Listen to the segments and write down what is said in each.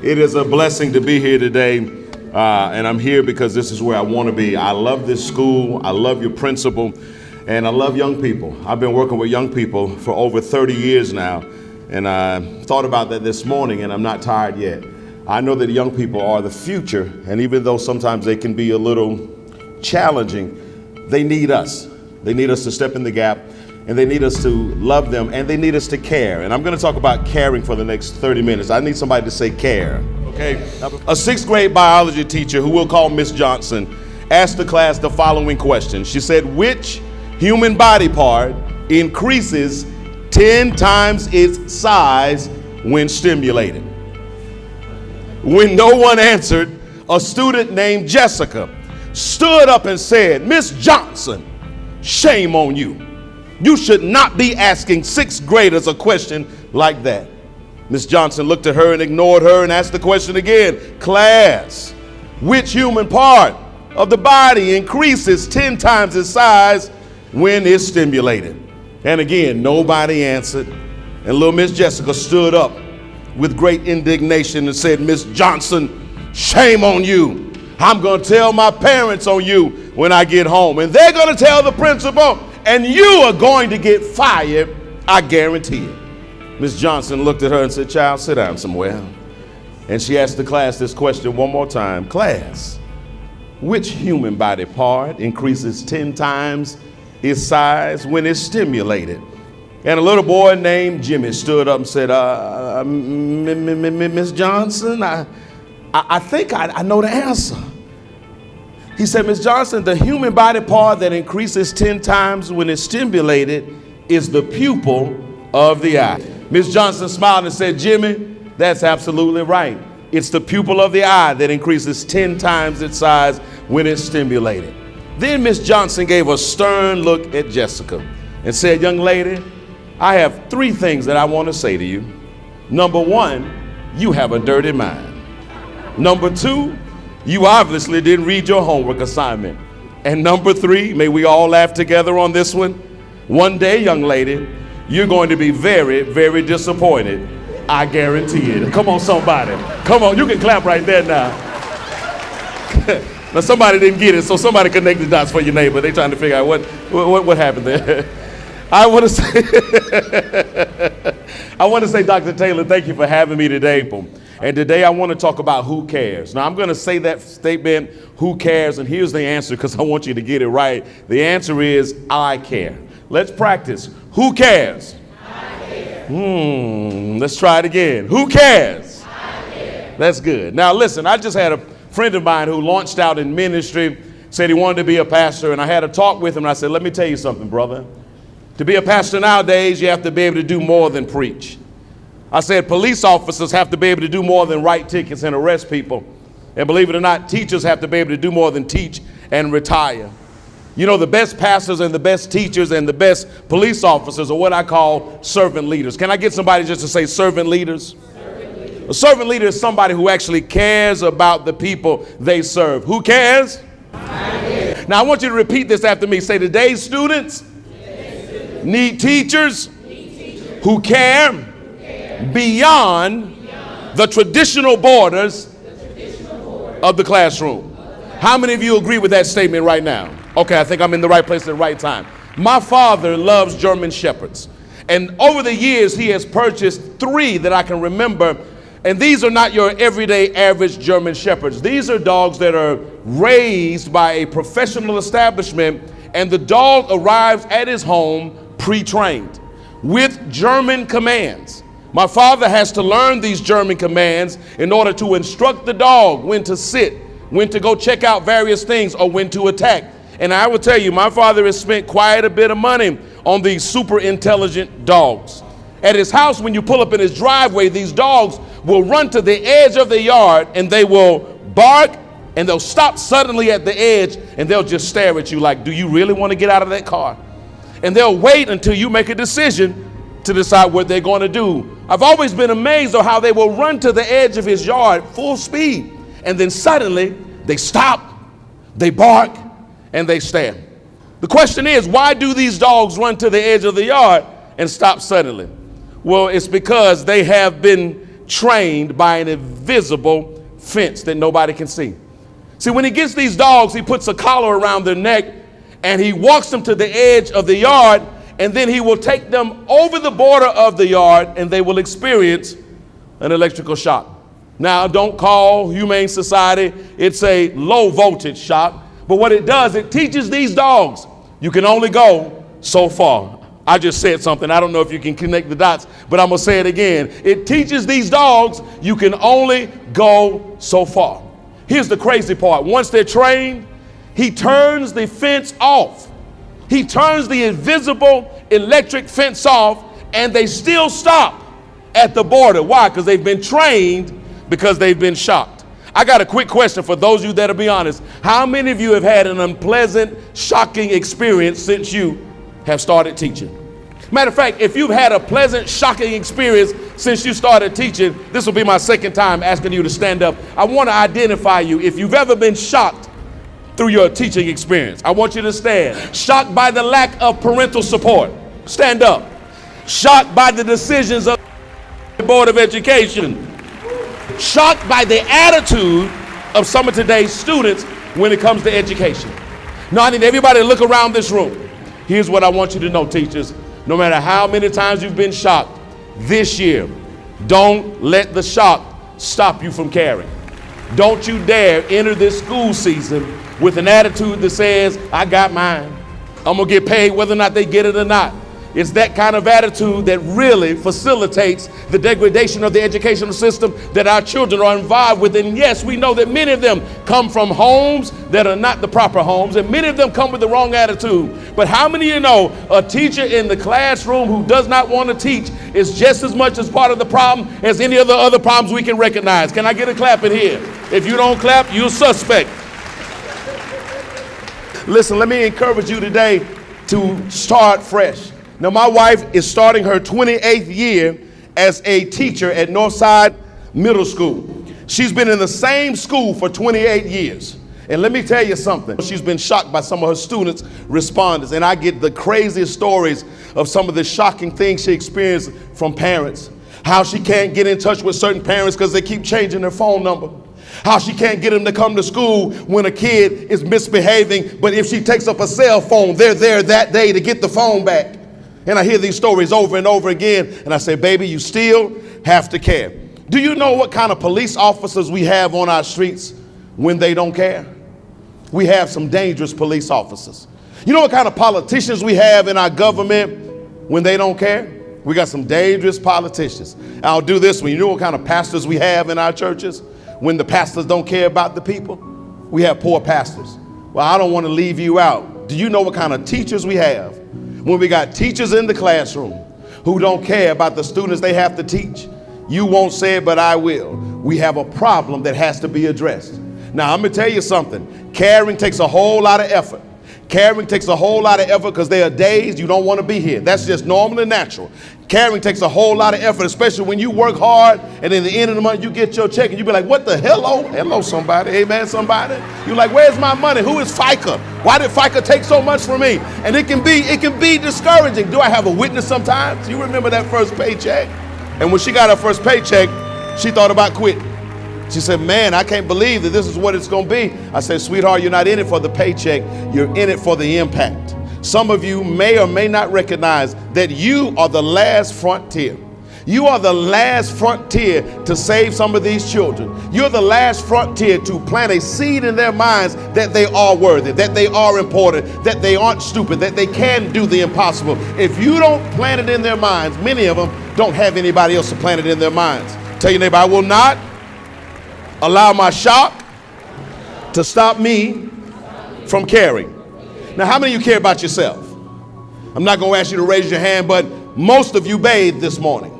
It is a blessing to be here today, and I'm here because this is where I want to be. I love this school, I love your principal, and I love young people. I've been working with young people for over 30 years now, and I thought about that this morning, and I'm not tired yet. I know that young people are the future, and even though sometimes they can be a little challenging, they need us. They need us to step in the gap, and they need us to love them, and they need us to care. And I'm going to talk about caring for the next 30 minutes. I need somebody to say care, okay? A sixth grade biology teacher, who we'll call Miss Johnson, asked the class the following question. She said, which human body part increases 10 times its size when stimulated? When no one answered, a student named Jessica stood up and said, Miss Johnson, shame on you. You should not be asking sixth graders a question like that. Miss Johnson looked at her and ignored her and asked the question again. Class, which human part of the body increases 10 times its size when it's stimulated? And again, nobody answered. And little Miss Jessica stood up with great indignation and said, Miss Johnson, shame on you. I'm going to tell my parents on you when I get home. And they're going to tell the principal, and you are going to get fired, I guarantee it. Miss Johnson looked at her and said, child, sit down somewhere. And she asked the class this question one more time. Class, which human body part increases 10 times its size when it's stimulated? And a little boy named Jimmy stood up and said, Miss Johnson, I think I know the answer. He said, Miss Johnson, the human body part that increases 10 times when it's stimulated is the pupil of the eye. Miss Johnson smiled and said, Jimmy, that's absolutely right. It's the pupil of the eye that increases 10 times its size when it's stimulated. Then Miss Johnson gave a stern look at Jessica and said, young lady, I have 3 things that I want to say to you. Number 1, you have a dirty mind. Number 2, you obviously didn't read your homework assignment. And number 3, may we all laugh together on this one. One day, young lady, you're going to be very, very disappointed. I guarantee it. Come on, somebody. Come on, you can clap right there now. Now, somebody didn't get it, so somebody connect the dots for your neighbor. They're trying to figure out what happened there. I want to say, Dr. Taylor, thank you for having me today. And today I want to talk about who cares. Now I'm going to say that statement, who cares, and here's the answer because I want you to get it right. The answer is I care. Let's practice. Who cares? I care. Let's try it again. Who cares? I care. That's good. Now listen, I just had a friend of mine who launched out in ministry, said he wanted to be a pastor, and I had a talk with him and I said, let me tell you something, brother. To be a pastor nowadays, you have to be able to do more than preach. I said police officers have to be able to do more than write tickets and arrest people. And believe it or not, teachers have to be able to do more than teach and retire. You know, the best pastors and the best teachers and the best police officers are what I call servant leaders. Can I get somebody just to say servant leaders? A servant leader is somebody who actually cares about the people they serve. Who cares? Now I want you to repeat this after me. Say, today's students need teachers who care beyond the traditional borders of the classroom. How many of you agree with that statement right now? Okay, I think I'm in the right place at the right time. My father loves German Shepherds. And over the years, he has purchased 3 that I can remember. And these are not your everyday average German Shepherds. These are dogs that are raised by a professional establishment, and the dog arrives at his home pre-trained with German commands. My father has to learn these German commands in order to instruct the dog when to sit, when to go check out various things, or when to attack. And I will tell you, my father has spent quite a bit of money on these super intelligent dogs. At his house, when you pull up in his driveway, these dogs will run to the edge of the yard and they will bark, and they'll stop suddenly at the edge and they'll just stare at you like, do you really want to get out of that car? And they'll wait until you make a decision to decide what they're going to do. I've always been amazed at how they will run to the edge of his yard full speed, and then suddenly they stop, they bark, and they stare. The question is, why do these dogs run to the edge of the yard and stop suddenly? Well, it's because they have been trained by an invisible fence that nobody can see. See, when he gets these dogs, he puts a collar around their neck and he walks them to the edge of the yard, and then he will take them over the border of the yard and they will experience an electrical shock. Now, don't call Humane Society. It's a low voltage shock. But what it does, it teaches these dogs, you can only go so far. I just said something. I don't know if you can connect the dots, but I'm going to say it again. It teaches these dogs, you can only go so far. Here's the crazy part. Once they're trained, he turns the fence off. He turns the invisible electric fence off, and they still stop at the border. Why? Because they've been trained, because they've been shocked. I got a quick question for those of you that'll be honest. How many of you have had an unpleasant, shocking experience since you have started teaching? Matter of fact, if you've had a pleasant, shocking experience since you started teaching, this will be my second time asking you to stand up. I want to identify you. If you've ever been shocked through your teaching experience, I want you to stand. Shocked by the lack of parental support. Stand up. Shocked by the decisions of the Board of Education. Shocked by the attitude of some of today's students when it comes to education. Now, I need everybody to look around this room. Here's what I want you to know, teachers. No matter how many times you've been shocked this year, don't let the shock stop you from caring. Don't you dare enter this school season with an attitude that says, I got mine. I'm going to get paid whether or not they get it or not. It's that kind of attitude that really facilitates the degradation of the educational system that our children are involved with. And yes, we know that many of them come from homes that are not the proper homes, and many of them come with the wrong attitude. But how many of you know a teacher in the classroom who does not want to teach is just as much as part of the problem as any of the other problems we can recognize? Can I get a clap in here? If you don't clap, you're suspect. Listen, let me encourage you today to start fresh. Now, my wife is starting her 28th year as a teacher at Northside Middle School. She's been in the same school for 28 years. And let me tell you something. She's been shocked by some of her students' responders. And I get the craziest stories of some of the shocking things she experienced from parents. How she can't get in touch with certain parents because they keep changing their phone number. How she can't get them to come to school when a kid is misbehaving. But if she takes up a cell phone, they're there that day to get the phone back. And I hear these stories over and over again, and I say, baby, you still have to care. Do you know what kind of police officers we have on our streets when they don't care? We have some dangerous police officers. You know what kind of politicians we have in our government when they don't care? We got some dangerous politicians. I'll do this one. You know what kind of pastors we have in our churches when the pastors don't care about the people? We have poor pastors. Well, I don't want to leave you out. Do you know what kind of teachers we have? When we got teachers in the classroom who don't care about the students they have to teach. You won't say it, but I will. We have a problem that has to be addressed. Now, I'm going to tell you something. Caring takes a whole lot of effort. Caring takes a whole lot of effort because there are days you don't want to be here. That's just normal and natural. Caring takes a whole lot of effort, especially when you work hard and in the end of the month you get your check and you be like, what the hello? Hello, somebody. Amen, somebody. You're like, where's my money? Who is FICA? Why did FICA take so much from me? And it can be discouraging. Do I have a witness sometimes? You remember that first paycheck? And when she got her first paycheck, she thought about quitting. She said, man, I can't believe that this is what it's going to be. I said, sweetheart, you're not in it for the paycheck. You're in it for the impact. Some of you may or may not recognize that you are the last frontier. You are the last frontier to save some of these children. You're the last frontier to plant a seed in their minds that they are worthy, that they are important, that they aren't stupid, that they can do the impossible. If you don't plant it in their minds, many of them don't have anybody else to plant it in their minds. Tell your neighbor, I will not allow my shock to stop me from caring. Now, how many of you care about yourself? I'm not going to ask you to raise your hand, but most of you bathed this morning.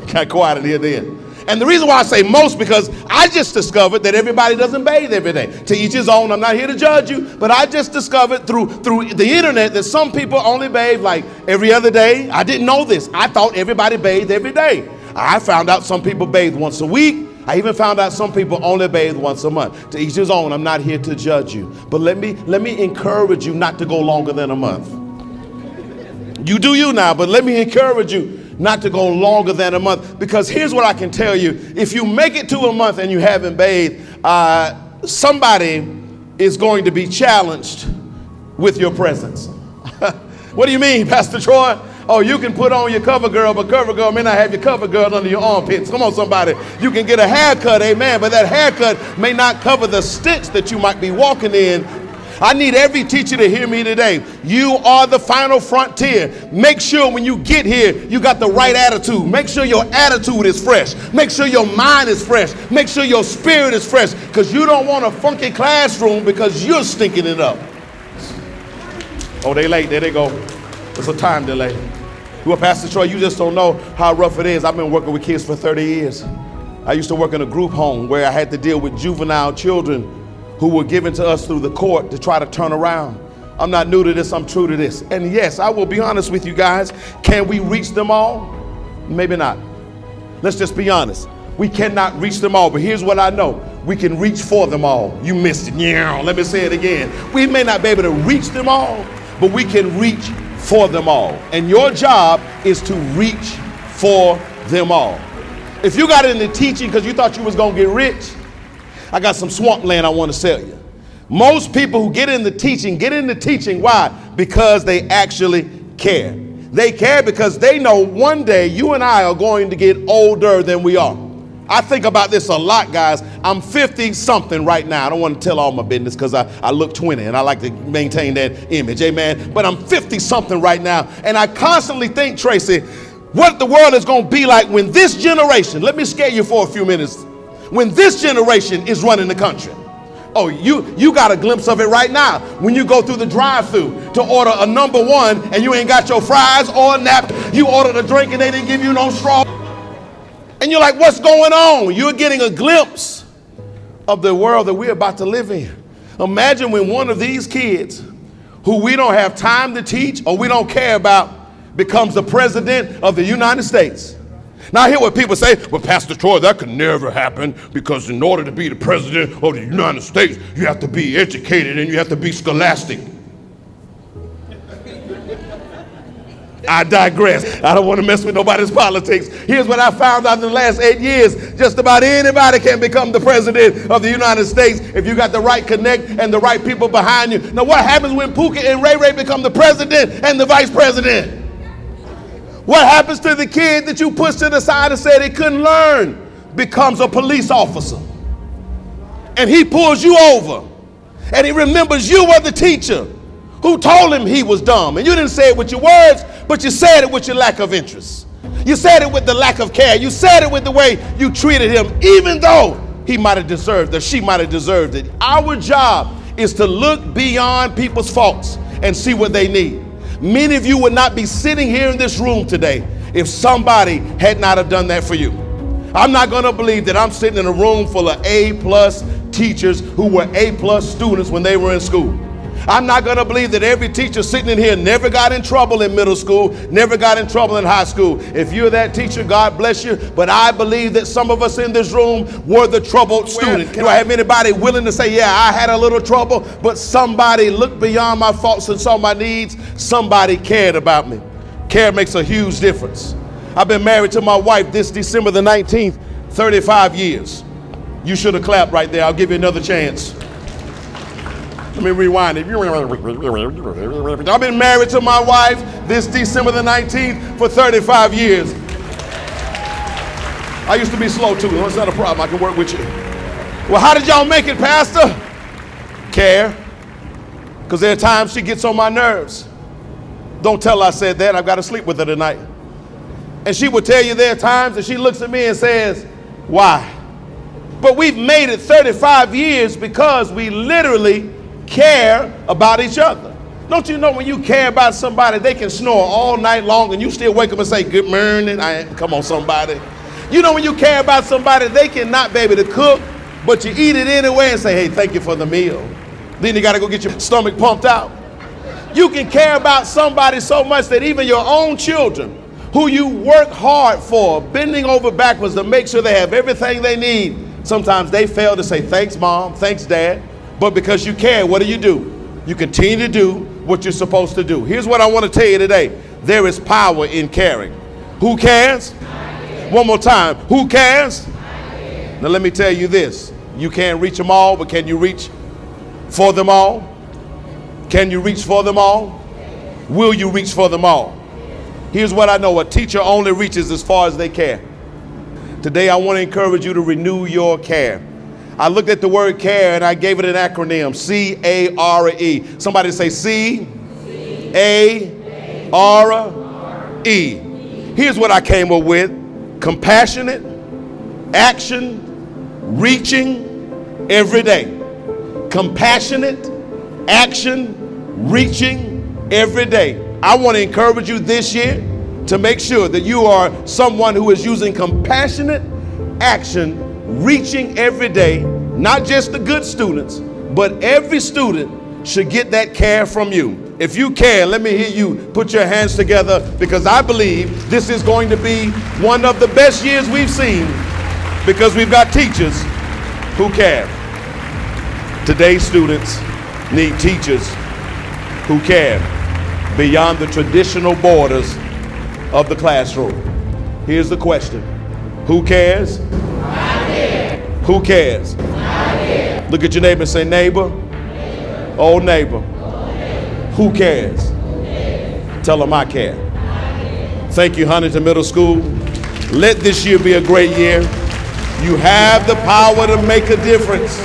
Got quiet in here then. And the reason why I say most, because I just discovered that everybody doesn't bathe every day. To each his own. I'm not here to judge you, but I just discovered through the internet that some people only bathe like every other day. I didn't know this. I thought everybody bathed every day. I found out some people bathe once a week. I even found out some people only bathe once a month. To each his own. I'm not here to judge you, but let me encourage you not to go longer than a month. You do you now, but let me encourage you not to go longer than a month. Because here's what I can tell you. If you make it to a month and you haven't bathed, somebody is going to be challenged with your presence. What do you mean, Pastor Troy? Oh, you can put on your cover girl, but cover girl may not have your cover girl under your armpits. Come on, somebody. You can get a haircut, amen, but that haircut may not cover the stench that you might be walking in. I need every teacher to hear me today. You are the final frontier. Make sure when you get here, you got the right attitude. Make sure your attitude is fresh. Make sure your mind is fresh. Make sure your spirit is fresh, because you don't want a funky classroom because you're stinking it up. Oh, they late. There they go. It's a time delay. Well, Pastor Troy, you just don't know how rough it is. I've been working with kids for 30 years. I used to work in a group home where I had to deal with juvenile children who were given to us through the court to try to turn around. I'm not new to this, I'm true to this. And yes, I will be honest with you guys. Can we reach them all? Maybe not. Let's just be honest. We cannot reach them all, but here's what I know. We can reach for them all. You missed it. Yeah, let me say it again. We may not be able to reach them all, but we can reach for them all. And your job is to reach for them all. If you got into teaching because you thought you was gonna get rich, I got some swampland I want to sell you. Most people who get into teaching, why? Because they actually care. They care because they know one day you and I are going to get older than we are. I think about this a lot, guys. I'm 50 something right now. I don't want to tell all my business because I look 20 and I like to maintain that image, amen. But I'm 50 something right now, and I constantly think, Tracy, what the world is going to be like when this generation, let me scare you for a few minutes, when this generation is running the country. Oh, you got a glimpse of it right now. When you go through the drive-thru to order a number one and you ain't got your fries or a nap, you ordered a drink and they didn't give you no straw. And you're like, what's going on? You're getting a glimpse of the world that we're about to live in. Imagine when one of these kids who we don't have time to teach or we don't care about becomes the president of the United States. Now I hear what people say, well, Pastor Troy, that could never happen because in order to be the president of the United States, you have to be educated and you have to be scholastic. I digress. I don't want to mess with nobody's politics. Here's what I found out in the last 8 years. Just about anybody can become the president of the United States if you got the right connect and the right people behind you. Now what happens when Pookie and Ray Ray become the president and the vice president? What happens to the kid that you pushed to the side and said he couldn't learn becomes a police officer? And he pulls you over and he remembers you were the teacher who told him he was dumb. And you didn't say it with your words, but you said it with your lack of interest. You said it with the lack of care. You said it with the way you treated him, even though he might have deserved it, she might have deserved it. Our job is to look beyond people's faults and see what they need. Many of you would not be sitting here in this room today if somebody had not have done that for you. I'm not going to believe that I'm sitting in a room full of A+ teachers who were A+ students when they were in school. I'm not going to believe that every teacher sitting in here never got in trouble in middle school, never got in trouble in high school. If you're that teacher, God bless you. But I believe that some of us in this room were the troubled student. Do I have anybody willing to say, yeah, I had a little trouble, but somebody looked beyond my faults and saw my needs. Somebody cared about me. Care makes a huge difference. I've been married to my wife this December the 19th, 35 years. You should have clapped right there. I'll give you another chance. Let me rewind it. I've been married to my wife this December the 19th for 35 years. I used to be slow too. That's not a problem. I can work with you. Well, how did y'all make it, Pastor? Care. Because there are times she gets on my nerves. Don't tell her I said that. I've got to sleep with her tonight. And she would tell you there are times that she looks at me and says, why? But we've made it 35 years because we literally care about each other. Don't you know when you care about somebody, they can snore all night long and you still wake up and say, good morning. Come on, somebody. You know when you care about somebody, they cannot be able to cook, but you eat it anyway and say, hey, thank you for the meal. Then you got to go get your stomach pumped out. You can care about somebody so much that even your own children, who you work hard for, bending over backwards to make sure they have everything they need, sometimes they fail to say, thanks, Mom, thanks, Dad. But because you care, what do? You continue to do what you're supposed to do. Here's what I want to tell you today. There is power in caring. Who cares? One more time. Who cares? Now let me tell you this. You can't reach them all, but can you reach for them all? Can you reach for them all? Will you reach for them all? Here's what I know. A teacher only reaches as far as they care. Today I want to encourage you to renew your care. I looked at the word care and I gave it an acronym. C-A-R-E. Somebody say C-A-R-E. Here's what I came up with. Compassionate, action, reaching every day. Compassionate, action, reaching every day. I want to encourage you this year to make sure that you are someone who is using compassionate action, reaching every day, not just the good students, but every student should get that care from you. If you care, let me hear you put your hands together, because I believe this is going to be one of the best years we've seen, because we've got teachers who care. Today's students need teachers who care beyond the traditional borders of the classroom. Here's the question. Who cares? I care. Who cares? I care. Look at your neighbor and say, neighbor, oh neighbor, who cares? Tell them I care. Thank you, Huntington Middle School. Let this year be a great year. You have the power to make a difference.